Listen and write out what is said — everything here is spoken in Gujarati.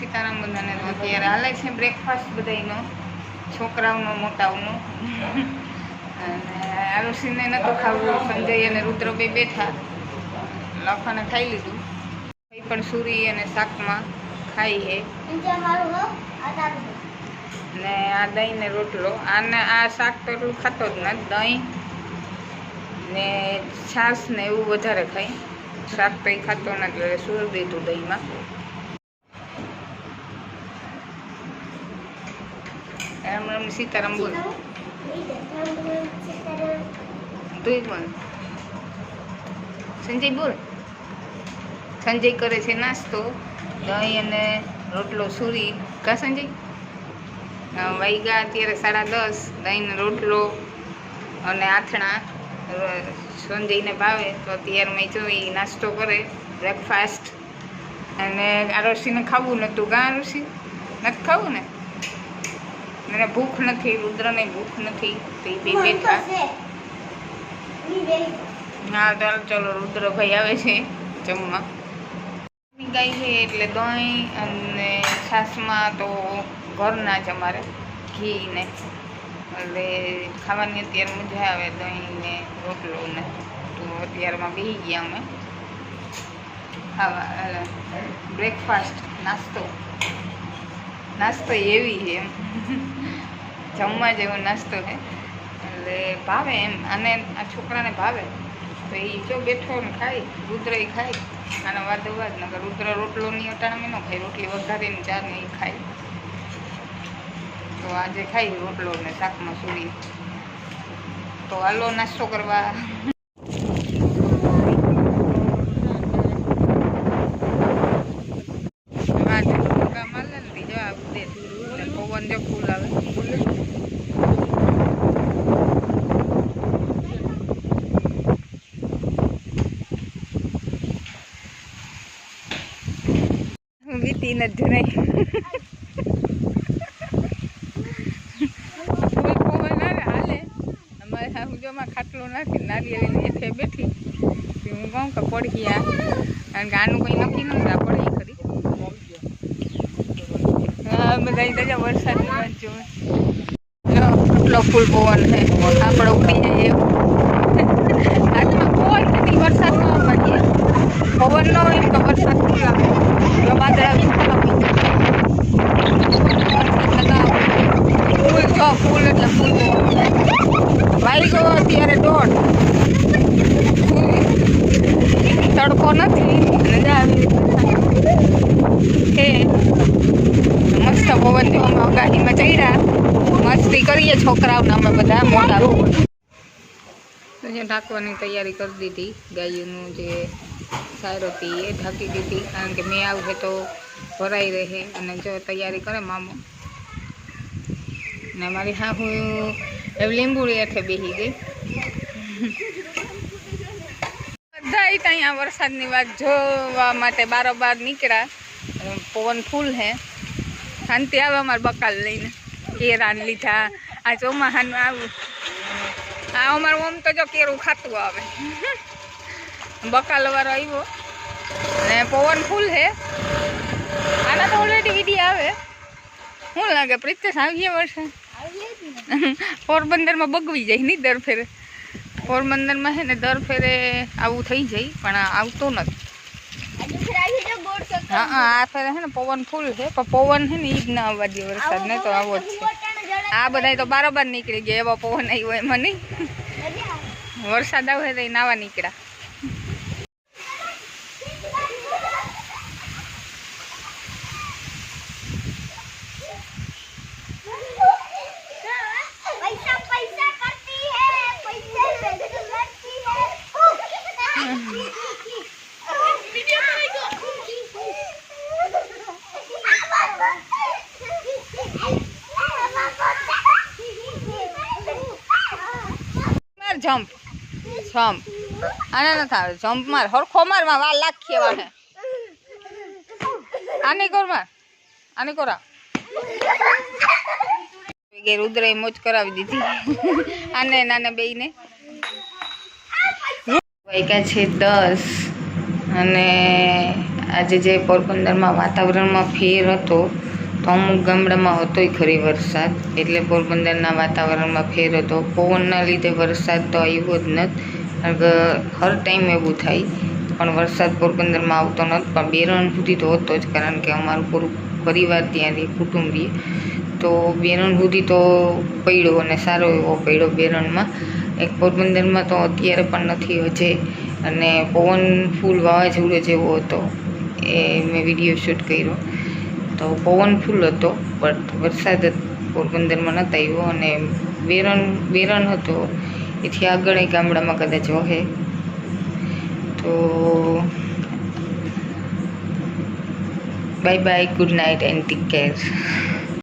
સીતારામ બધાને તો અત્યારે હાલે છે બ્રેકફાસ્ટ બધાનો, છોકરાઓનો મોટાઓનો. અને આરુષિને નહોતું ખાવું, સંજય અને રુદ્ર બે બેઠા, લખાને ખાઈ લીધું. કંઈ પણ સુરી અને શાકમાં ખાઈ હે. ને આ દહીં ને રોટલો. આને આ શાક તો એટલું ખાતો જ નથી, દહીં ને છાશ ને એવું વધારે ખાય. શાક તો એ ખાતો નથી એટલે સુર દીધું દહીંમાં. રામ રામ સીતારામ બોલ. તું બોલ. સંજય બોલ. સંજય કરે છે નાસ્તો, દહીં અને રોટલો સુરી. કા સંજય? વાગ્યા અત્યારે 10:30. દહીં ને રોટલો અને આથણા સંજયને ભાવે તો અત્યારે મેં જોઈ નાસ્તો કરે, બ્રેકફાસ્ટ. અને આરુષિને ખાવું નહોતું. કાં આરુષિ? નથી ખાવું ને? મને ભૂખ નથી, રુદ્રને ભૂખ નથી, તો એ બે બેઠા. હા ચાલો ચલો, રુદ્રભાઈ આવે છે જમવા. ગાય છે એટલે દહીં અને છાશમાં તો ઘરના જ અમારે ઘી ને, એટલે ખાવાની અત્યારે મજા આવે દહીં ને રોટલો ને. તો અત્યારમાં બેસી ગયા અમે ખાવા. બ્રેકફાસ્ટ નાસ્તો એવી છે એમ, જમવા જેવો નાસ્તો છે એટલે ભાવે એમ. અને આ છોકરાને ભાવે તો એ જો બેઠો ને ખાય, રુદ્ર એ ખાય. આના વાદોવાદ નકર રુદ્ર રોટલોની અટાણામાં ન ખાય, રોટલી વઘારીને ચા ને એ ખાય. તો આજે ખાઈ રોટલો ને શાકમાં સુરી. તો હાલો નાસ્તો કરવા. પવન જો ફૂલ આવે. હું વીતી નથી જણાય. ખાટલો નાખી નારિયેળ હેઠે બેઠી. હું કહું કે પડી ગયા, કારણ કે આનું કંઈ નક્કી નહોતા, પડી ખરી. હા બધા ત્યાં વરસાદની વાત જોવે. કેટલો ફૂલ પવન છે, આપણે ઉડી જઈએ એવું. આજમાં પવન નથી, વરસાદ ન પડીએ. પવન ન હોય તો વરસાદ ફૂલ આવે, વાદળા વિસ્તાર ફૂલ છો ફૂલ એટલે ફૂલ પવન. વાગ્યો અત્યારે 1:30. તડકો નથી, મજા આવી છે. મસ્ત પવન જો અમે અગાહીમાં ચડ્યા, મસ્તી કરીએ છોકરાઓને અમે બધા મોટા. તો જે ઢાંકવાની તૈયારી કરી દીધી, ગાયોનું જે સાર હતી એ ઢાંકી દીધી, કારણ કે મેં આવશે તો ભરાઈ રહે. અને જો તૈયારી કરે મામો ને અમારી હા હું એવી લીંબુડી હેઠે બેસી ગઈ. બધા અહીંયા વરસાદની વાત જોવા માટે બારોબાર નીકળ્યા. પવન ફૂલ હે, શાંતિ આવે અમારે બકાલ લઈને. કેરાન લીધા, આ ચોમાસાનું આવું. આ અમારું ઓમ તો જો કેરું ખાતું આવે. બકાલ વાળો આવ્યો ને પવન ફૂલ હે. આના તો ઓલરેડી વિડીયો આવે. શું લાગે પ્રિતેશ આવીએ વરસાદ? પોરબંદરમાં બગવી જાય નહીં દર ફેરે. પોરબંદરમાં છે ને દર ફેરે આવું થઈ જાય, પણ આવતો નથી. હા આ ફેરે છે ને પવન ફૂલ છે, પણ પવન છે ને એ જ ના આવવા દે વરસાદ ને, તો આવો જ છે. આ બધા તો બારોબાર નીકળી ગયા, એવા પવન આવ્યો એમાં નહીં. વરસાદ આવે તો એ નાવા નીકળ્યા. જમ્પ આને નથી આવે. જમ્પ માર, હરખો માર, માં વાર લાખીએ વાહે. આની કોર માર, આની કોરા. રુદ્ર મોજ કરાવી દીધી આને નાને બેયને. વાગ્યા છે 10 અને આજે જે પોરબંદરમાં વાતાવરણમાં ફેર હતો તો અમુક ગામડામાં હતોય ખરી વરસાદ, એટલે પોરબંદરના વાતાવરણમાં ફેર હતો. પવનના લીધે વરસાદ તો આવ્યો જ નથી, કારણ કે હર ટાઈમ એવું થાય, પણ વરસાદ પોરબંદરમાં આવતો નથી. પણ બેરણ સુધી તો હતો જ, કારણ કે અમારું પૂરું પરિવાર ત્યાં રહે, કુટુંબી, તો બેરણ સુધી તો પડ્યો અને સારો એવો પડ્યો બેરણમાં. એક પોરબંદરમાં તો અત્યારે પણ નથી હજે, અને પવન ફૂલ વાવાઝોડું જેવો હતો, એ મેં વિડીયો શૂટ કર્યો. તો પવન ફૂલ હતો, બટ વરસાદ પોરબંદરમાં નહોતો આવ્યો. અને બેરણ હતો, એથી આગળ એ ગામડામાં કદાચ વહે. તો bye bye, good night and take care.